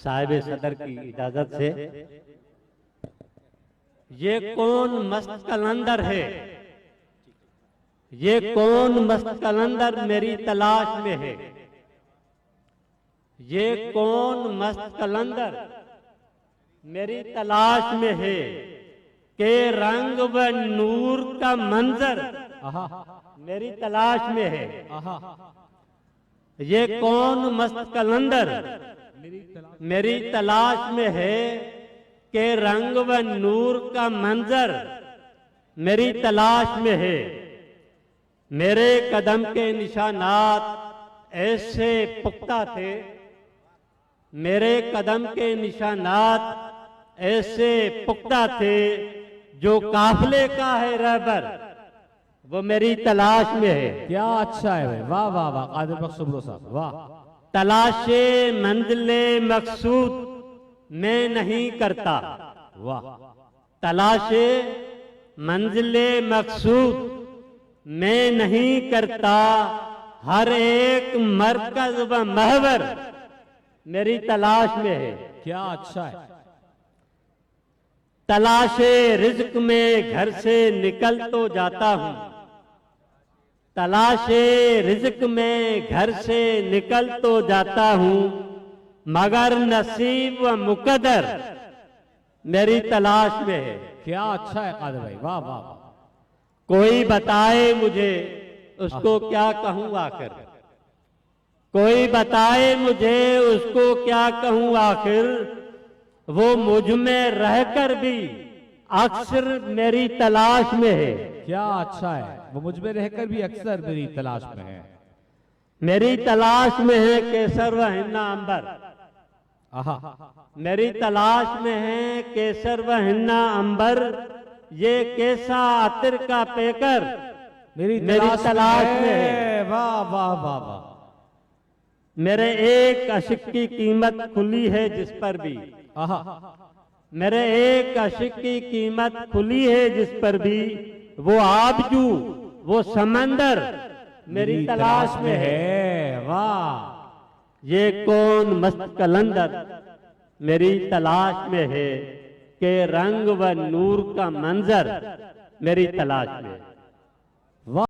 साहिब सदर की इजाजत से, ये कौन मस्त कलंदर है, ये कौन मस्त कलंदर मेरी तलाश में है, ये कौन मस्त कलंदर मेरी तलाश में है, के रंग व नूर का मंजर मेरी तलाश में है। ये कौन मस्त कलंदर मेरी तलाश में है, के रंग व नूर का मंजर मेरी तलाश में है। मेरे कदम के निशानात ऐसे पुख्ता थे, मेरे कदम के निशानात ऐसे पुख्ता थे, जो काफिले का है रहबर वो मेरी तलाश में है। क्या अच्छा है भाई, वाह वाह वाह कादिर बख्श सुब्रो साहब, वाह। तलाशे मंजिले मकसूद मैं नहीं करता, वाह। तलाशे मंजिले मकसूद मैं नहीं करता, हर एक मरकज व महवर मेरी तलाश में है। क्या अच्छा है। तलाशे रिज्क में घर से निकल तो जाता हूं, तलाशे रिज्क में घर से निकल तो जाता हूं, मगर नसीब व मुकद्दर मेरी तलाश में है। क्या अच्छा है कादिर भाई, वाह वाह वाह। कोई बताए मुझे उसको क्या कहूं आखिर, कोई बताए मुझे उसको क्या कहूं आखिर, वो मुझ में रहकर भी अक्सर मेरी तलाश में है। क्या अच्छा है, वो मुझ में रहकर भी अक्सर मेरी तलाश में है। मेरी तलाश में है केसर व हिन्ना अंबर, आहा। मेरी तलाश में है केसर व हिन्ना अंबर, ये कैसा अतिर का पेकर मेरी तलाश में है। वाह वाह वाह वाह। मेरे एक अशिक की कीमत खुली है जिस पर भी, आहा। मेरे एक अशिक की कीमत खुली है जिस पर भी, वो आबजू वो समंदर मेरी तलाश में है। वाह। ये कौन मस्त कलंदर मेरी तलाश में है, के रंग व नूर का मंजर मेरी तलाश में है।